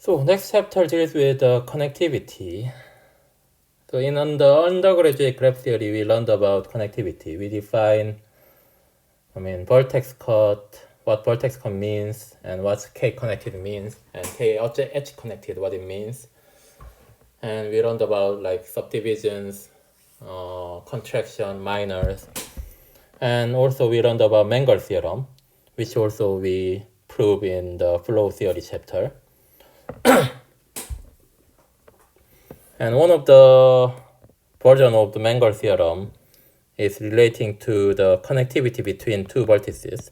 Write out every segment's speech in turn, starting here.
So next chapter deals with connectivity. So in the undergraduate graph theory, we learned about connectivity. We define, vertex cut, what vertex cut means, and what K connected means, and K edge connected, what it means. And we learned about like subdivisions, contraction, minors, and also we learned about Mengel theorem, which also we prove in the flow theory chapter. And one of the version of the Mengel theorem is relating to the connectivity between two vertices.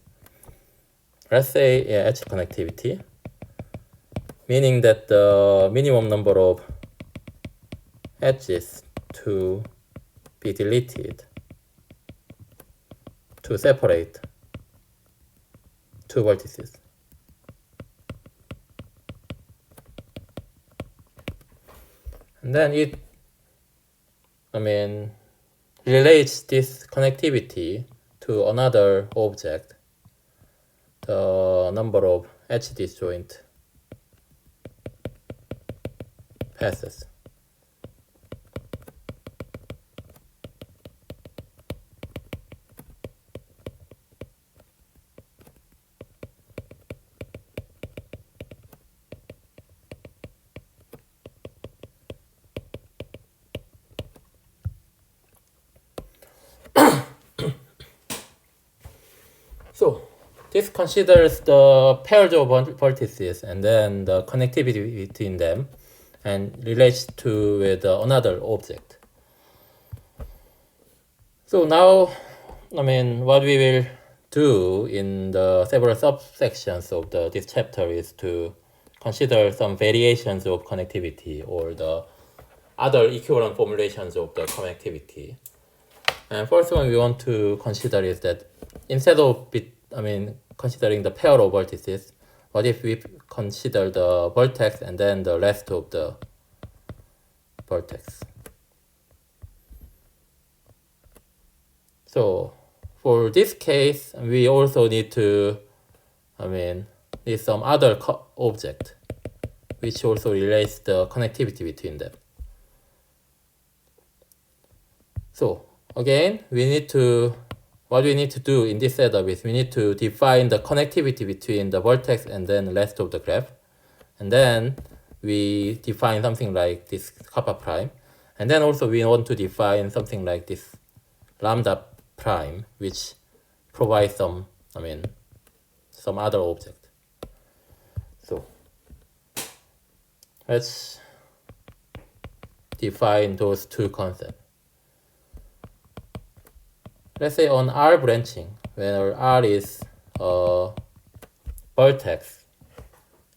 Let's say edge connectivity, meaning that the minimum number of edges to be deleted to separate two vertices. And then it, relates this connectivity to another object, the number of edge disjoint passes. So this considers the pairs of vertices and then the connectivity between them and relates to with another object. So now, what we will do in the several subsections of this chapter is to consider some variations of connectivity or the other equivalent formulations of the connectivity. And first one we want to consider is that instead of considering the pair of vertices, what if we consider the vertex and then the rest of the vertex? So for this case, we also need to, need some other object, which also relates the connectivity between them. So again, what we need to do in this setup is we need to define the connectivity between the vertex and then the rest of the graph. And then we define something like this kappa prime. And then also we want to define something like this lambda prime, which provides some other object. So let's define those two concepts. Let's say on R branching, where R is a vertex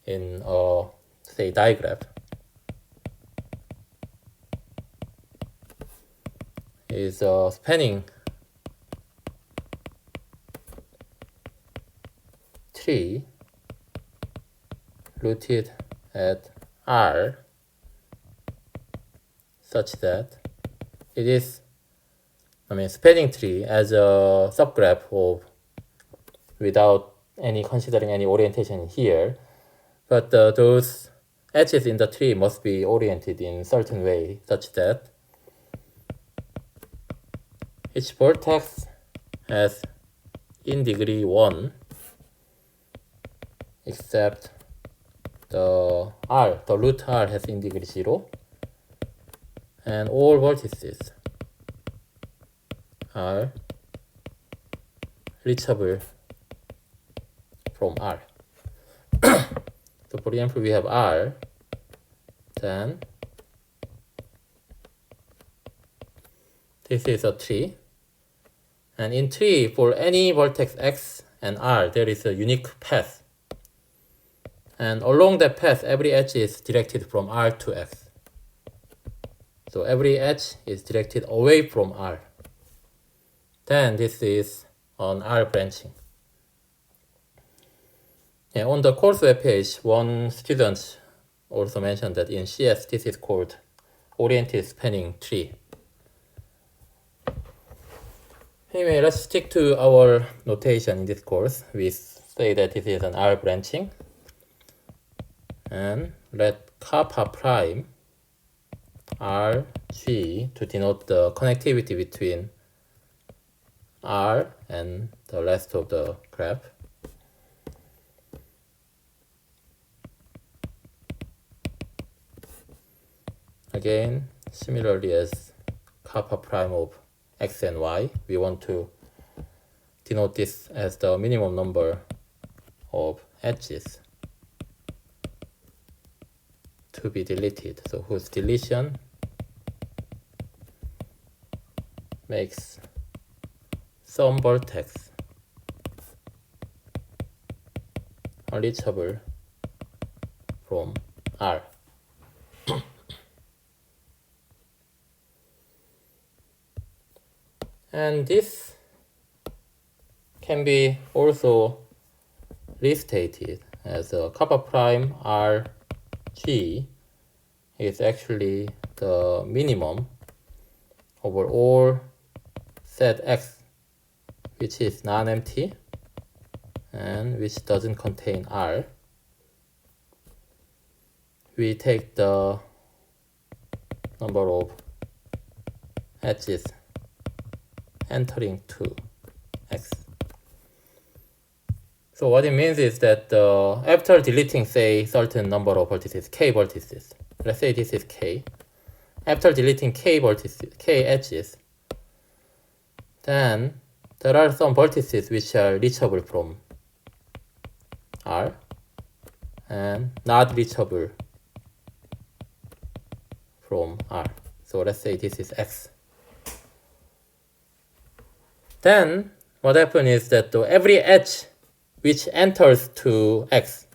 in a, say, digraph, is a spanning tree rooted at R such that it is spanning tree as a subgraph of without considering any orientation here, but those edges in the tree must be oriented in certain way such that each vertex has in degree 1 except the root R has in degree 0, and all vertices are reachable from R. So for example, we have R, then this is a tree, and in tree for any vertex X and R there is a unique path, and along that path every edge is directed from R to X. So every edge is directed away from R. Then this is on R branching. Yeah, on the course webpage, one student also mentioned that in CS this is called oriented spanning tree. Anyway, let's stick to our notation in this course. We say that this is an R branching. and let kappa prime R, G to denote the connectivity between R and the rest of the graph. Again, similarly as kappa prime of x and y, we want to denote this as the minimum number of edges to be deleted. So whose deletion makes some vertex unreachable from R. And this can be also restated as a kappa prime R G is actually the minimum over all set X which is non-empty and which doesn't contain R. We take the number of edges entering to X. So what it means is that after deleting, say, certain number of vertices, k vertices, let's say this is k, after deleting k vertices, k edges, then there are some vertices which are reachable from R and not reachable from R. So let's say this is X. Then what happens is that every edge which enters to X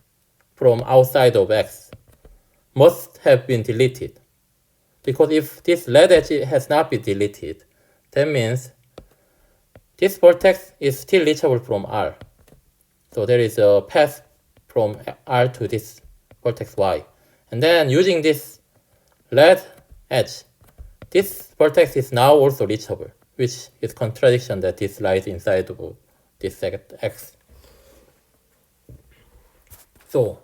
from outside of X must have been deleted. Because if this red edge has not been deleted, that means this vertex is still reachable from R. So there is a path from R to this vertex Y. And then using this red edge, this vertex is now also reachable, which is contradiction that this lies inside of this set X. So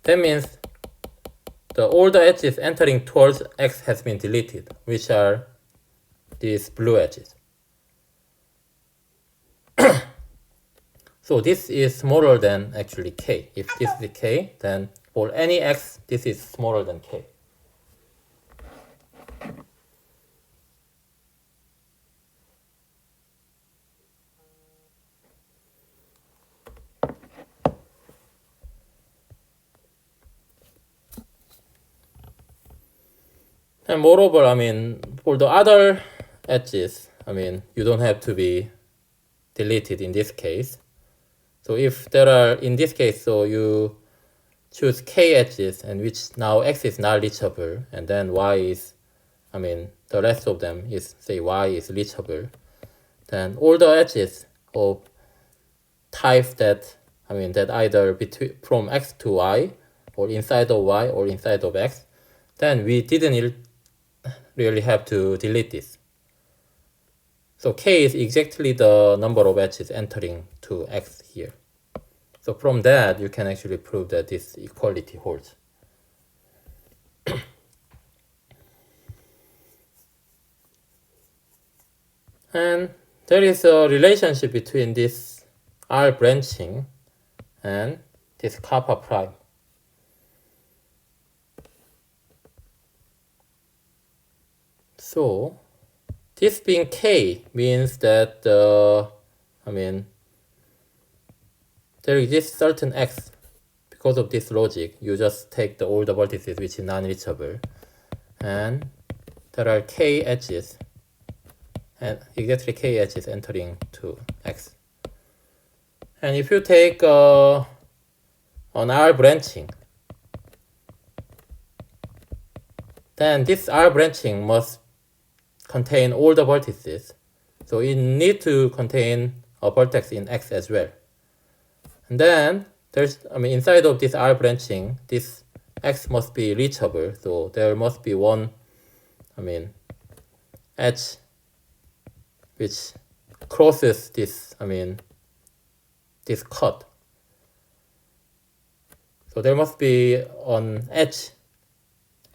that means all the edges entering towards X has been deleted, which are these blue edges. So this is smaller than actually K. If this is K, then for any X, this is smaller than K. And moreover, for the other edges, you don't have to be deleted in this case. So if there are, in this case, so you choose K edges and which now X is not reachable, and then Y is, the rest of them is, say, Y is reachable, then all the edges of types that, that either between from X to Y, or inside of Y, or inside of X, then we didn't really have to delete this. So K is exactly the number of edges entering to X here. So from that, you can actually prove that this equality holds. And there is a relationship between this R branching and this kappa prime. So this being K means that there exists certain X. Because of this logic, you just take all the vertices which is non-reachable, and there are K edges, and exactly K edges entering to X. And if you take an R branching, then this R branching must contain all the vertices. So it needs to contain a vertex in X as well. And then there's, inside of this R branching, this X must be reachable. So there must be one, edge which crosses this, this cut. So there must be an edge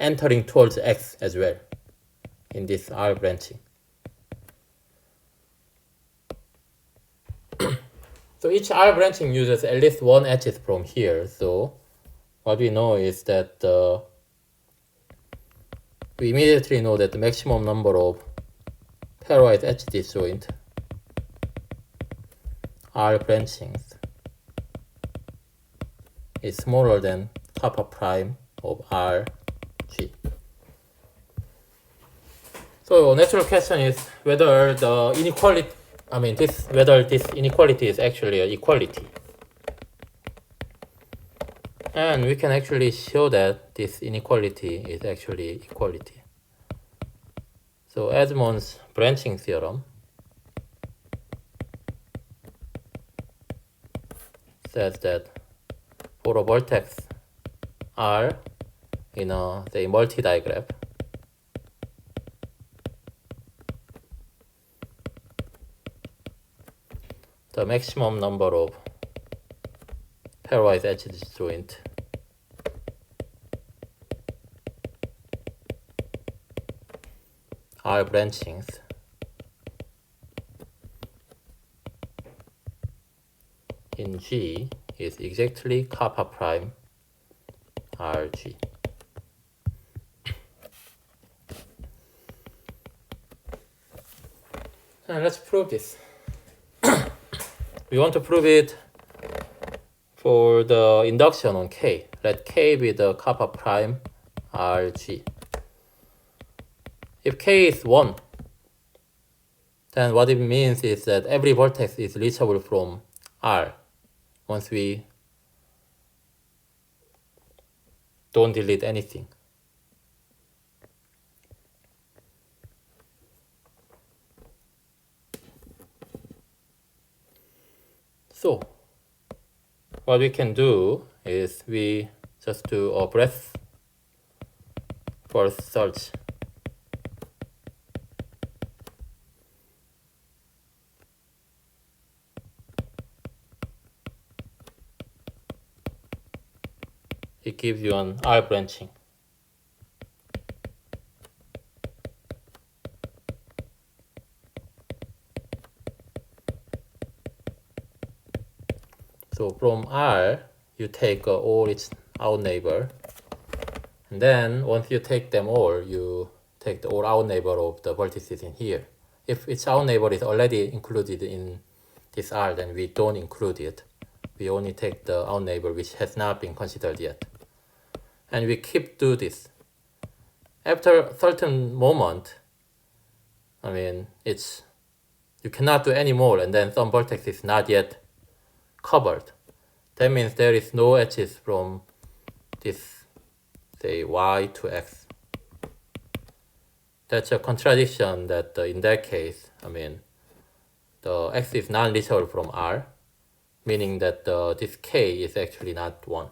entering towards X as well in this R branching. So each R branching uses at least one edges from here. So what we know is that we immediately know that the maximum number of pairwise edge disjoint R branchings is smaller than kappa prime of RG. So natural question is whether the inequality, whether this inequality is actually an equality. And we can actually show that this inequality is actually equality. So Edmond's branching theorem says that for a vertex R in a, say, multi-digraph, the maximum number of pairwise edge disjoint R branchings in G is exactly kappa prime RG. And let's prove this. We want to prove it for the induction on K. Let K be the kappa prime RG. If K is 1, then what it means is that every vertex is reachable from R once we don't delete anything. So what we can do is we just do a breadth first search. It gives you an R branching. So from R, you take all its out neighbor, and then once you take them all, you take the all out neighbor of the vertices in here. If its out neighbor is already included in this R, then we don't include it. We only take the out neighbor which has not been considered yet. And we keep do this. After a certain moment, it's you cannot do any more, and then some vertex is not yet covered. That means there is no edges from this, say, Y to X. That's a contradiction that in that case, the X is non-reachable from R, meaning that this K is actually not 1.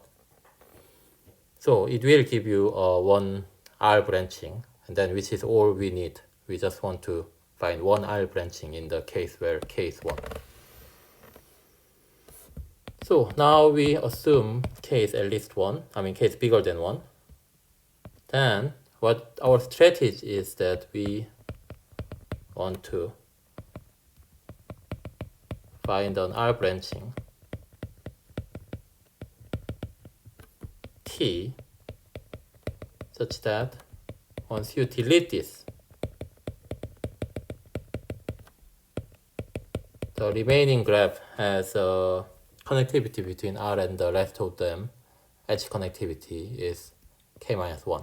So it will give you one R branching, and then which is all we need. We just want to find one R branching in the case where K is 1. So now we assume K is at least 1, K is bigger than 1. Then what our strategy is that we want to find an R branching T such that once you delete this, the remaining graph has a connectivity between R and the rest of them. Edge connectivity is K minus 1.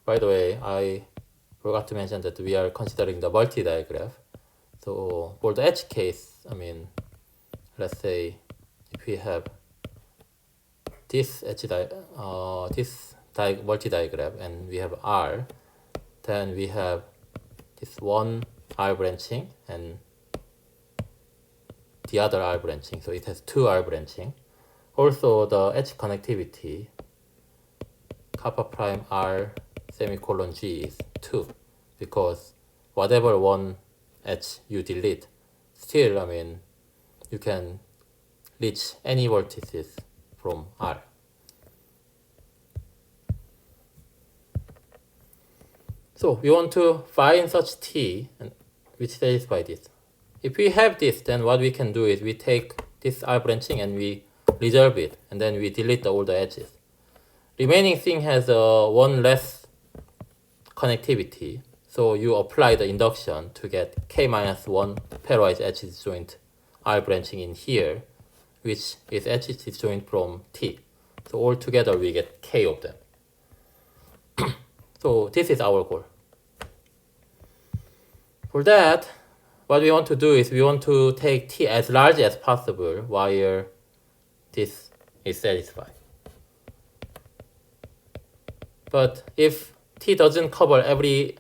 By the way, I forgot to mention that we are considering the multi-digraph. So for the edge case, let's say if we have this multi-digraph and we have R, then we have this one R branching and the other R branching. So it has two R branching. Also the edge connectivity kappa prime R semicolon G is 2, because whatever one edge you delete, still, I mean, you can reach any vertices from R. So we want to find such T which satisfy this. If we have this, then what we can do is we take this R branching and we resolve it, and then we delete all the edges. Remaining thing has one less connectivity, so you apply the induction to get k-1 pairwise edge disjoint R branching in here, which is edge disjoint from T. So altogether we get k of them. So this is our goal. For that, what we want to do is we want to take T as large as possible while this is satisfied. But if T doesn't cover every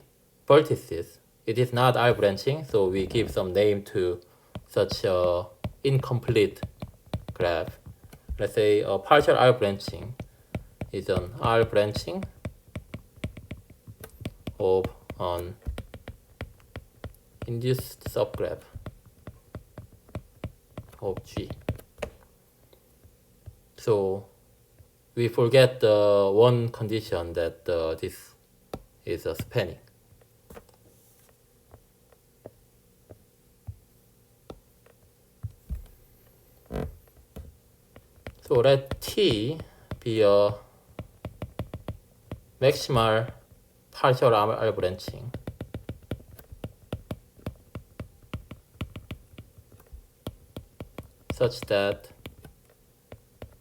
vertices, it is not R branching, so we give some name to such a incomplete graph. Let's say a partial R branching is an R branching of an induced subgraph of G. So we forget the one condition that this is a spanning. So let T be a maximal partial R branching such that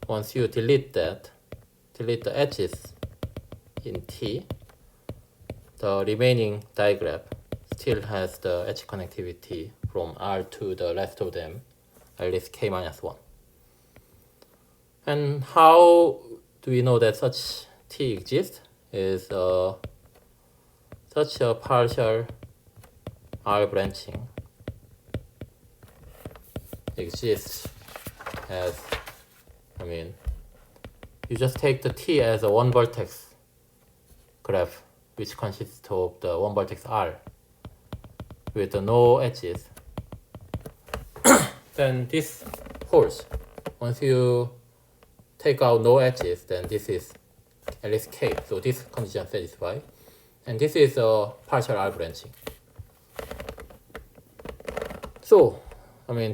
once you delete the edges in T, the remaining digraph still has the edge connectivity from R to the rest of them, at least k-1. And how do we know that such T exists? Is such a partial R branching exists as, I mean, you just take the T as a one vertex graph which consists of the one vertex R with no edges. Then this holds. Once you take out no edges, then this is at least K. So this condition satisfied. And this is a partial R branching. So, I mean,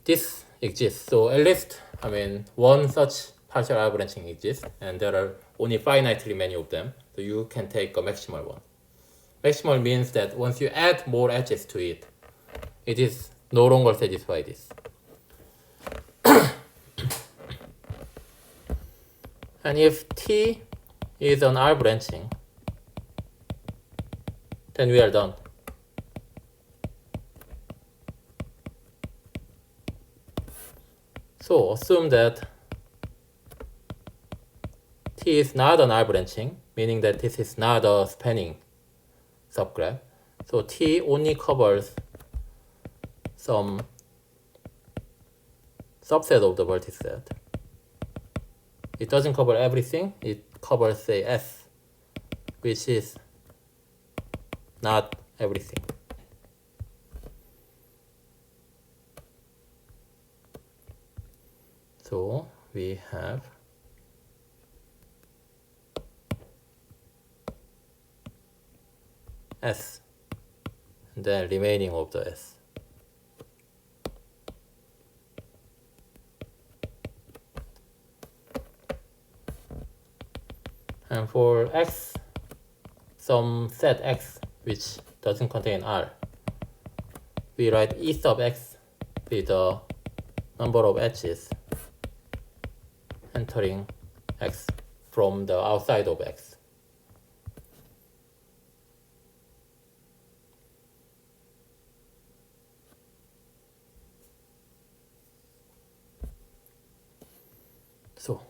this exists. So at least, I mean, one such partial R branching exists, and there are only finitely many of them. So you can take a maximal one. Maximal means that once you add more edges to it, it is no longer satisfy this. And if T is an R branching, then we are done. So assume that T is not an R branching, meaning that this is not a spanning subgraph. So T only covers some subset of the vertex set. It doesn't cover everything. It covers, say, S, which is not everything. So we have S, and then remaining of the S. And for X, some set X which doesn't contain R, we write E sub X with the number of edges entering X from the outside of X. So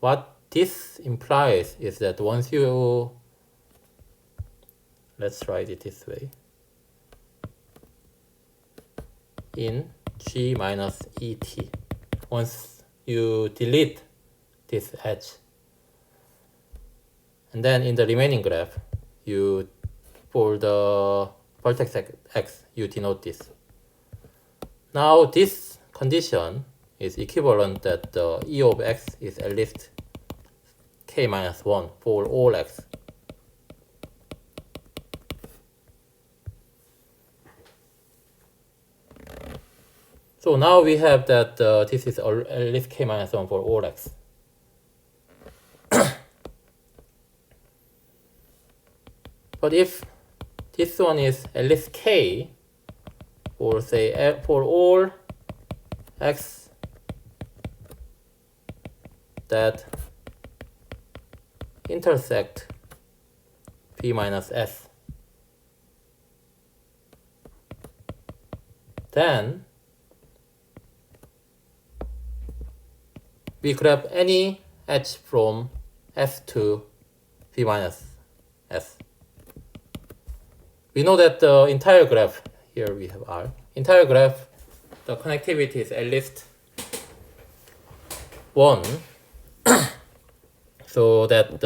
what this implies is that once you, let's write it this way, in G minus ET, once you delete this edge, and then in the remaining graph, you, for the vertex x, you denote this. Now this condition is equivalent that the E of x is at least k minus 1 for all x. So now we have that this is at least k minus 1 for all x. But if this one is at least k, or say for all x that intersect p minus s, then we grab any h from s to p minus s. We know that the entire graph, here we have R, entire graph, the connectivity is at least 1. So that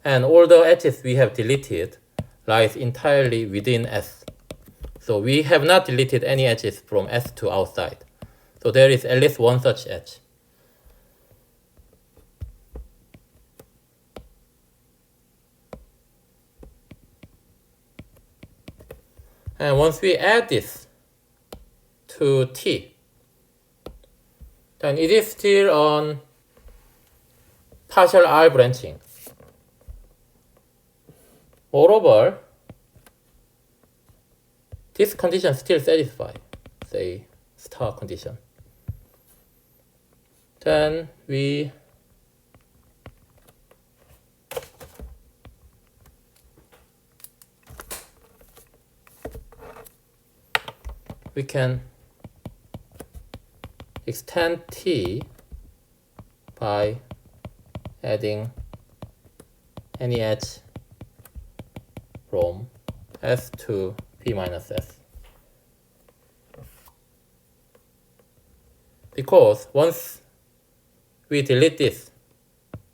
and all the edges we have deleted lies entirely within S. So we have not deleted any edges from S to outside. So there is at least one such edge. And once we add this to T, then it is still on partial R branching. Moreover, this condition still satisfies, say, star condition. Then we can extend T by adding any edge from S to P minus S. Because once we delete this,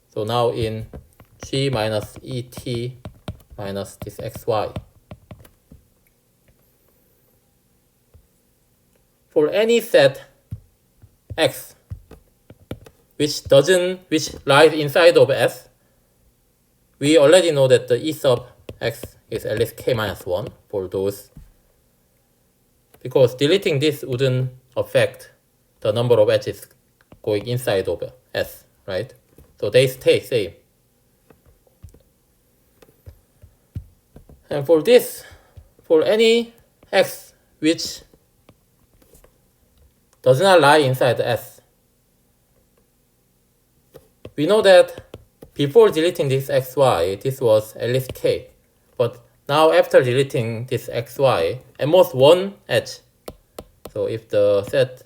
so now in G minus ET minus this XY, for any set X which lies inside of S, we already know that the E sub X is at least k minus 1 for those, because deleting this wouldn't affect the number of edges going inside of S, right? So they stay same. And for this, for any X which does not lie inside S, we know that before deleting this xy, this was at least k. But now after deleting this xy, at most one edge. So if the set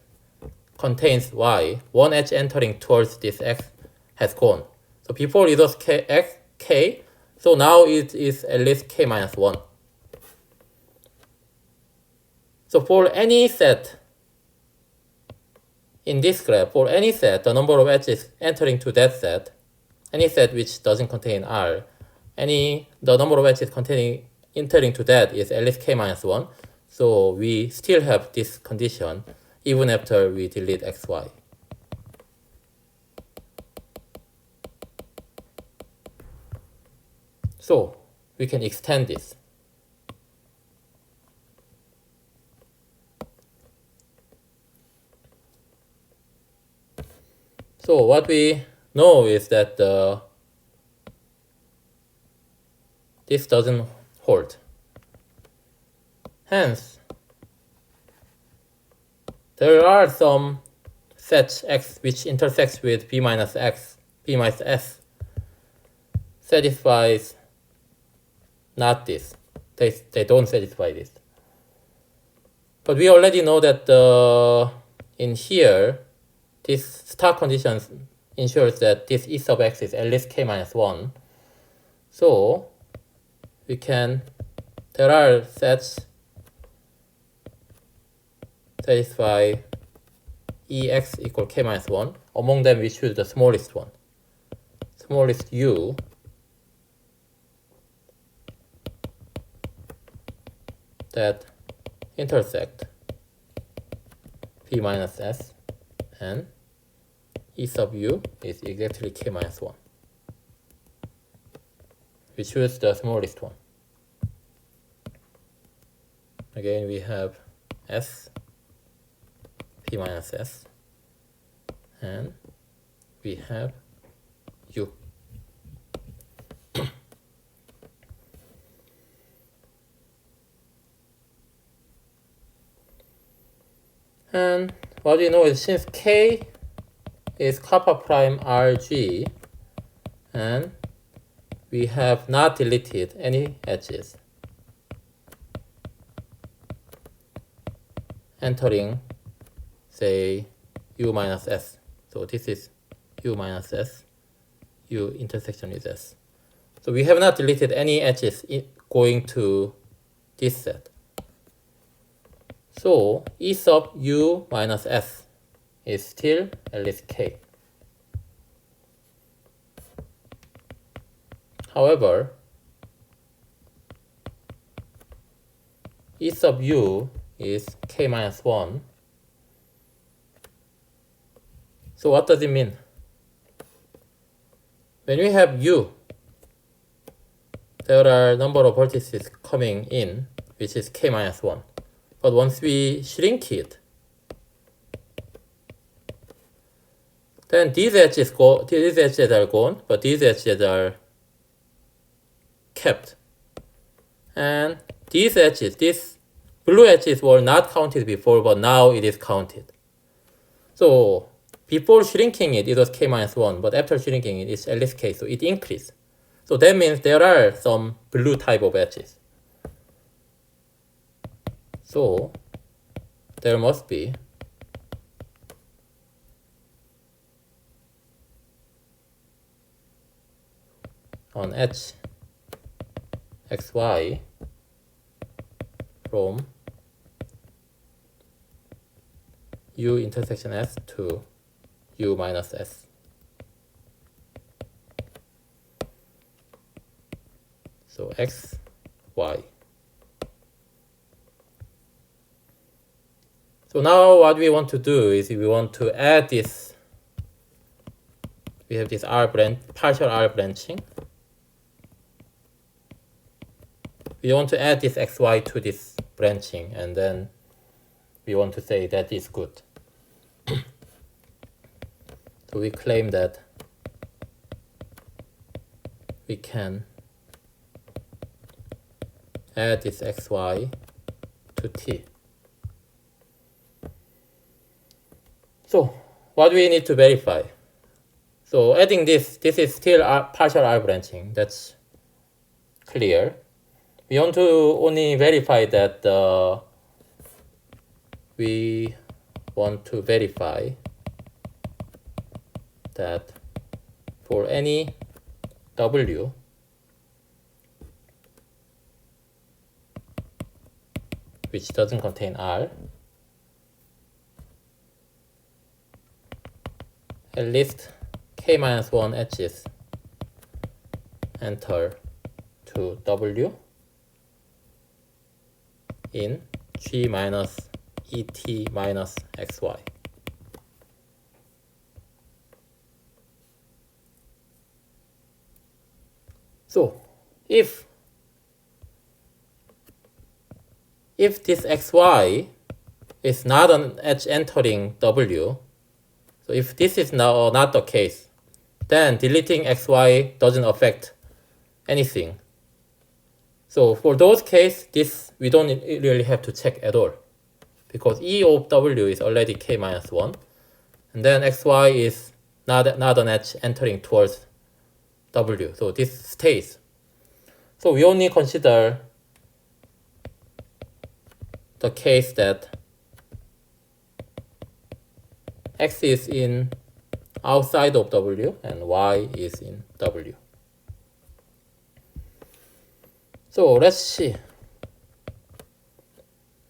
contains y, one edge entering towards this x has gone. So before it was k, so now it is at least k minus 1. So for any set in this graph, for any set, the number of edges entering to that set, any set which doesn't contain R, the number of edges entering to that is at least k minus 1. So we still have this condition even after we delete xy. So we can extend this. So what we know is that this doesn't hold. Hence, there are some sets X which intersects with P minus X, P minus S, satisfies not this. They don't satisfy this. But we already know that in here, this star condition ensures that this E sub X is at least k minus 1. So there are sets satisfy EX equal k minus 1. Among them, we choose the smallest one. Smallest U that intersect p minus s, and E sub u is exactly k minus 1. We choose the smallest one. Again, we have s, p minus s, and we have u. And what we know is since k is kappa prime rg, and we have not deleted any edges entering, say, u minus s. So this is u minus s, u intersection is s. So we have not deleted any edges going to this set. So E sub u minus s is still at least k. However, E sub u is k minus 1. So what does it mean? When we have u, there are a number of vertices coming in, which is k minus 1. But once we shrink it, then these edges are gone, but these edges are kept. And these edges, these blue edges were not counted before, but now it is counted. So before shrinking it, it was k minus 1, but after shrinking it, it's at least k, so it increased. So that means there are some blue type of edges. So there must be an edge xy from u intersection s to u minus s. So x, y. So now what we want to do is we want to add this. We have this partial R branching. We want to add this xy to this branching, and then we want to say that is good. So we claim that we can add this xy to t. So what do we need to verify? So adding this is still partial R branching. That's clear. We want to only verify that we want to verify that for any w which doesn't contain R, at least k minus 1 edges enter to w in g minus et minus xy. So if this xy is not an edge entering w, so if this is now not the case, then deleting xy doesn't affect anything. So for those cases, this we don't really have to check at all, because E of w is already k minus 1, and then xy is not an edge entering towards w, so this stays. So we only consider the case that x is in outside of w and y is in w. So let's see.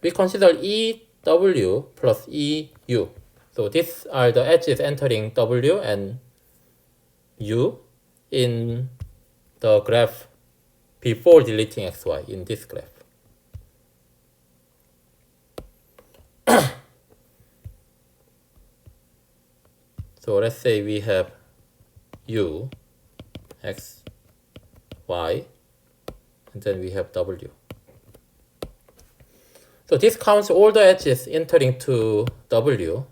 We consider EW plus EU. So these are the edges entering W and U in the graph before deleting XY in this graph. So let's say we have u, x, y, and then we have w. So this counts all the edges entering to w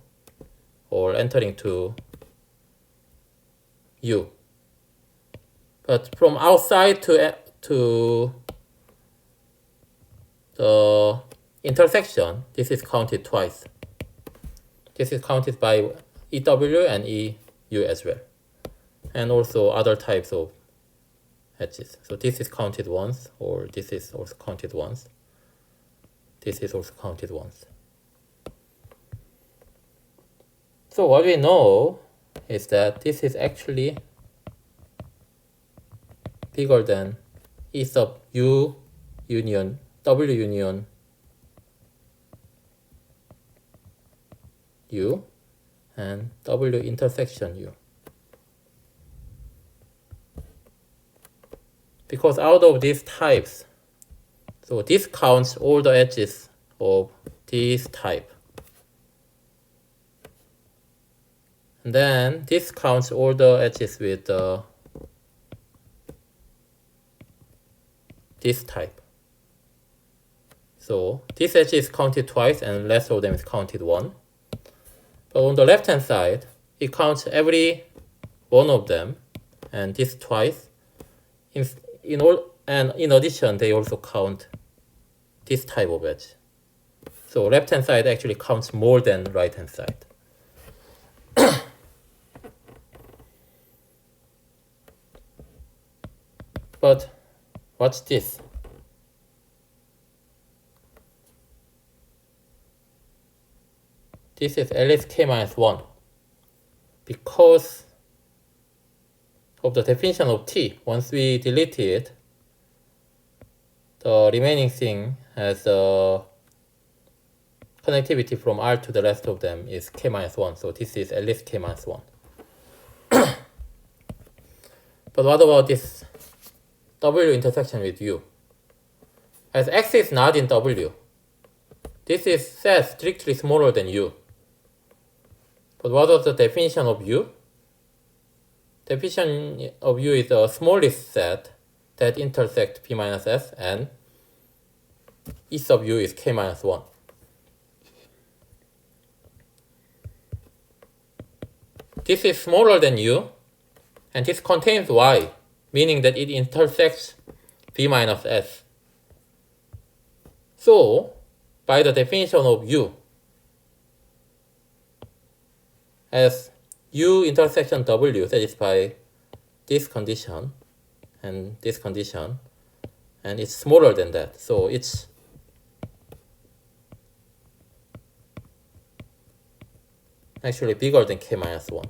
or entering to u. But from outside to the intersection, this is counted twice. This is counted by EW and EU as well. And also other types of edges. So this is counted once, or this is also counted once. This is also counted once. So what we know is that this is actually bigger than E sub U union W union U and W intersection U. Because out of these types, so this counts all the edges of this type. And then this counts all the edges with this type. So this edge is counted twice and less of them is counted one. But on the left hand side, it counts every one of them and this twice. And in addition, they also count this type of edge. So left hand side actually counts more than right hand side. But what's this? This is at least k minus 1 because of the definition of t. Once we delete it, the remaining thing has a connectivity from R to the rest of them is k minus 1. So this is at least k minus 1. But what about this W intersection with U? As X is not in W, this is set strictly smaller than U. But what was the definition of U? Definition of U is the smallest set that intersect P minus S and E sub U is k minus 1. This is smaller than U and this contains Y, meaning that it intersects V minus S. So, by the definition of U, as U intersection W satisfy this condition, and it's smaller than that. So it's actually bigger than k minus 1.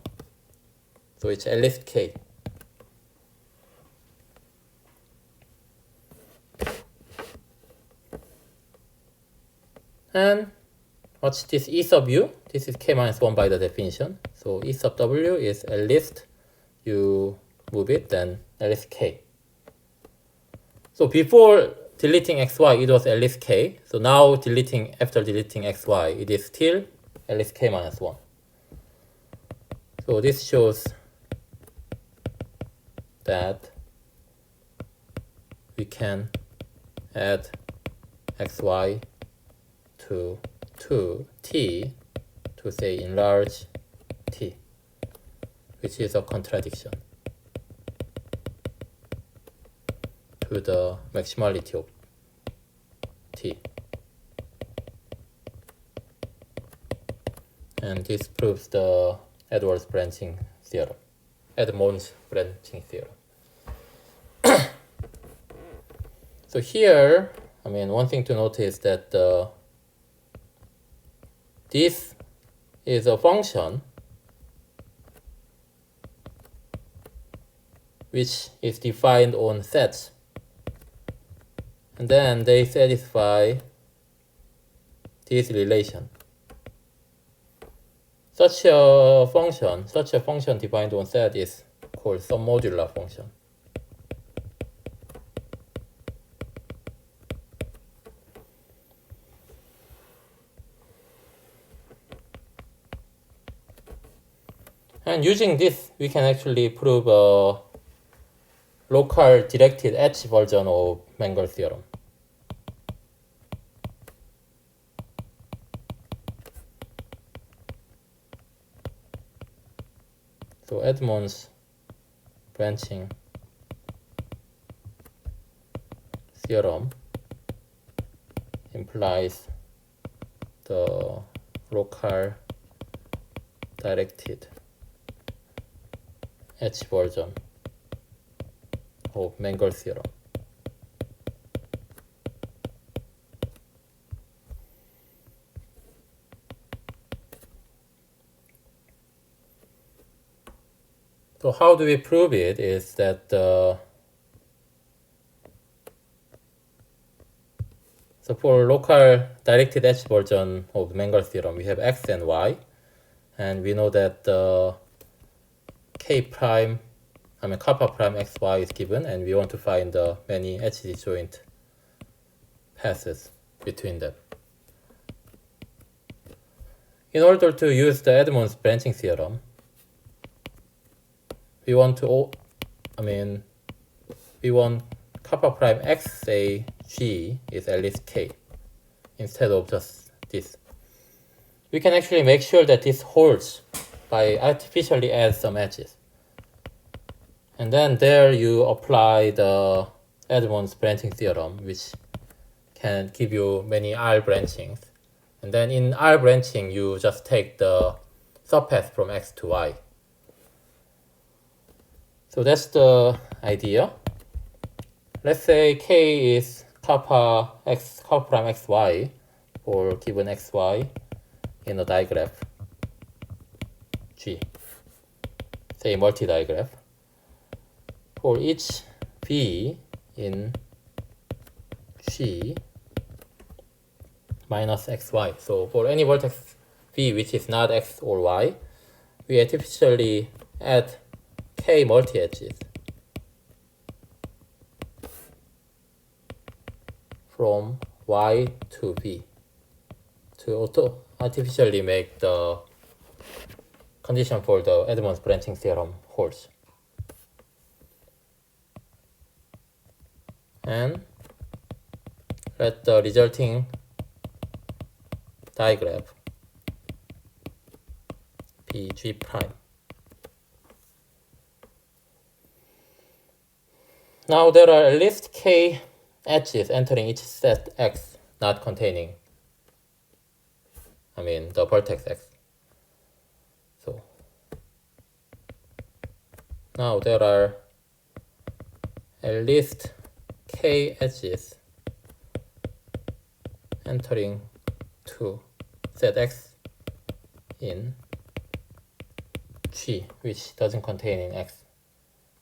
So it's at least k. And what's this E sub U? This is k minus 1 by the definition. So E sub W is at least you move it, then at least k. So before deleting xy, it was at least k. So now after deleting xy, it is still at least k minus 1. So this shows that we can add xy to t to say enlarge t, which is a contradiction to the maximality of t. And this proves the Edmonds branching theorem. So here, one thing to notice is that this is a function which is defined on sets. And then they satisfy this relation. Such a function defined on set is called submodular function. And using this, we can actually prove a local directed edge version of Mengel theorem. So Edmonds branching theorem implies the local directed edge version of Mengel theorem. So how do we prove it is that so for local directed edge version of the Mengel theorem, we have x and y, and we know that kappa prime xy is given, and we want to find the many edge disjoint passes between them. In order to use the Edmonds branching theorem, we want kappa prime xa g is at least k instead of just this. We can actually make sure that this holds by artificially add some edges. And then there you apply the Edmonds branching theorem, which can give you many R branchings. And then in R branching, you just take the subpath from x to y. So that's the idea. Let's say k is kappa prime xy for given xy in a digraph G, say multi-digraph. For each v in G minus xy. So for any vertex v which is not x or y, we artificially add k multi-edges from y to v to artificially make the condition for the Edmonds branching theorem holds. And let the resulting digraph be G prime. Now there are at least k edges entering each set x not containing the vertex x. So now there are at least k edges entering to set x in G which doesn't contain in x,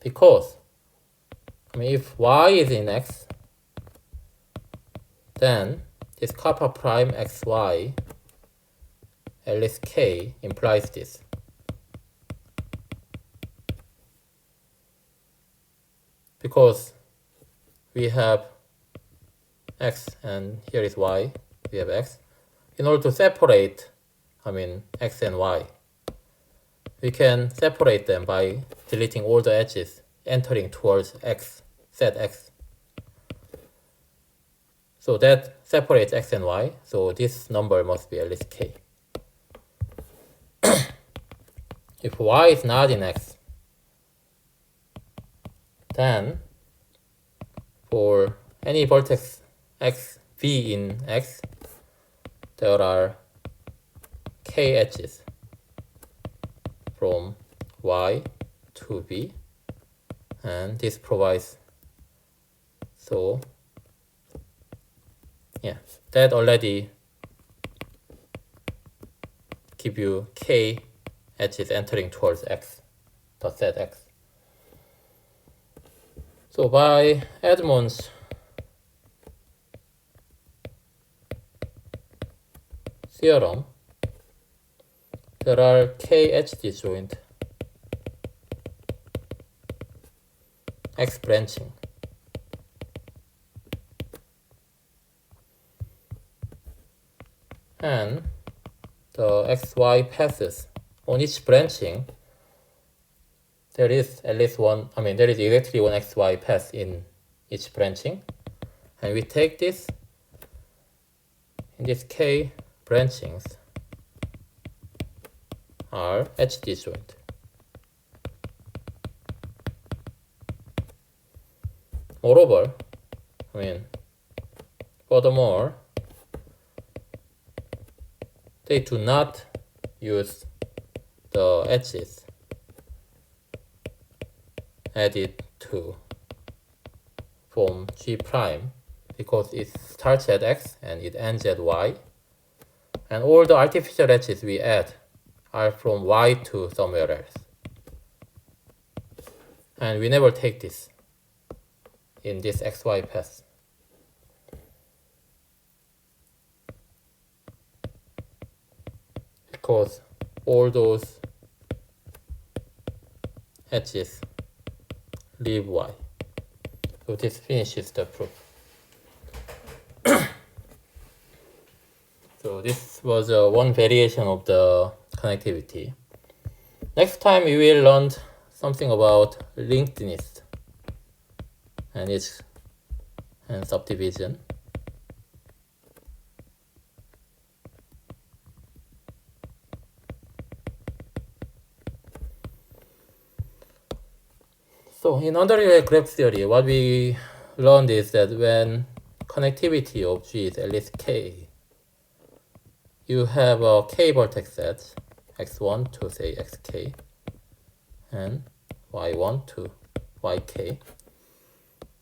because if y is in x, then this kappa prime xy at least k implies this. Because we have x and here is y, we have x. In order to separate x and y, we can separate them by deleting all the edges entering towards x, set x. So that separates x and y, so this number must be at least k. If y is not in x, then for any vertex x v in x, there are k edges from y to v, and this provides, so yeah, that already give you k edges entering towards x, the set x. So by Edmonds theorem, there are k edge disjoint x branching. And the xy passes on each branching there is at least one, there is exactly one xy path in each branching. And we take this, in this k branchings are edge disjoint. Moreover, furthermore, they do not use the edges added to form G prime because it starts at x and it ends at y. And all the artificial edges we add are from y to somewhere else. And we never take this in this xy path. Because all those edges leave y. So this finishes the proof. So this was one variation of the connectivity. Next time we will learn something about linkedness and subdivision. So in underlying graph theory, what we learned is that when connectivity of G is at least k, you have a k vertex set, x1 to say xk, and y1 to yk.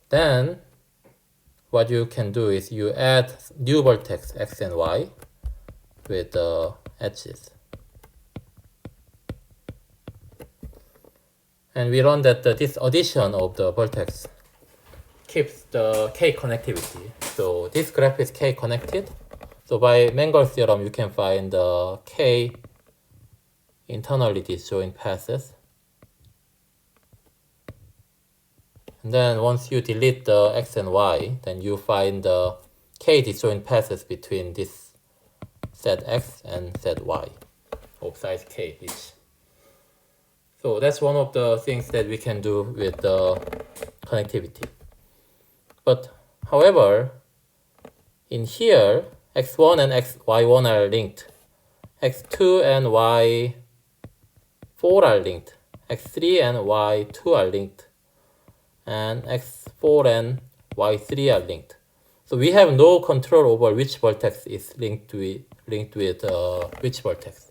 Then what you can do is you add new vertex x and y with the edges. And we learned that this addition of the vertex keeps the k connectivity. So this graph is k connected. So by Menger's theorem, you can find the k internally disjoint paths. And then once you delete the x and y, then you find the k disjoint paths between this set x and set y of size k each. So that's one of the things that we can do with the connectivity. But however, in here, x1 and y1 are linked. x2 and y4 are linked. x3 and y2 are linked. And x4 and y3 are linked. So we have no control over which vertex is linked with which vertex.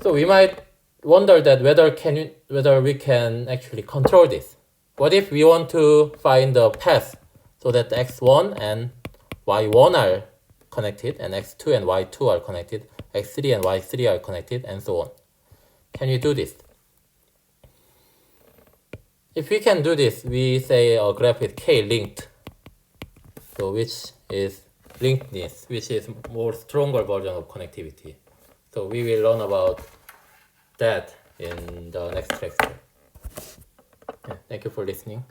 So we might wonder that whether we can actually control this. What if we want to find the path so that x1 and y1 are connected, and x2 and y2 are connected, x3 and y3 are connected, and so on? Can you do this? If we can do this, we say a graph is k-linked. So which is linkedness, which is more stronger version of connectivity. So we will learn about that in the next lecture. Yeah, thank you for listening.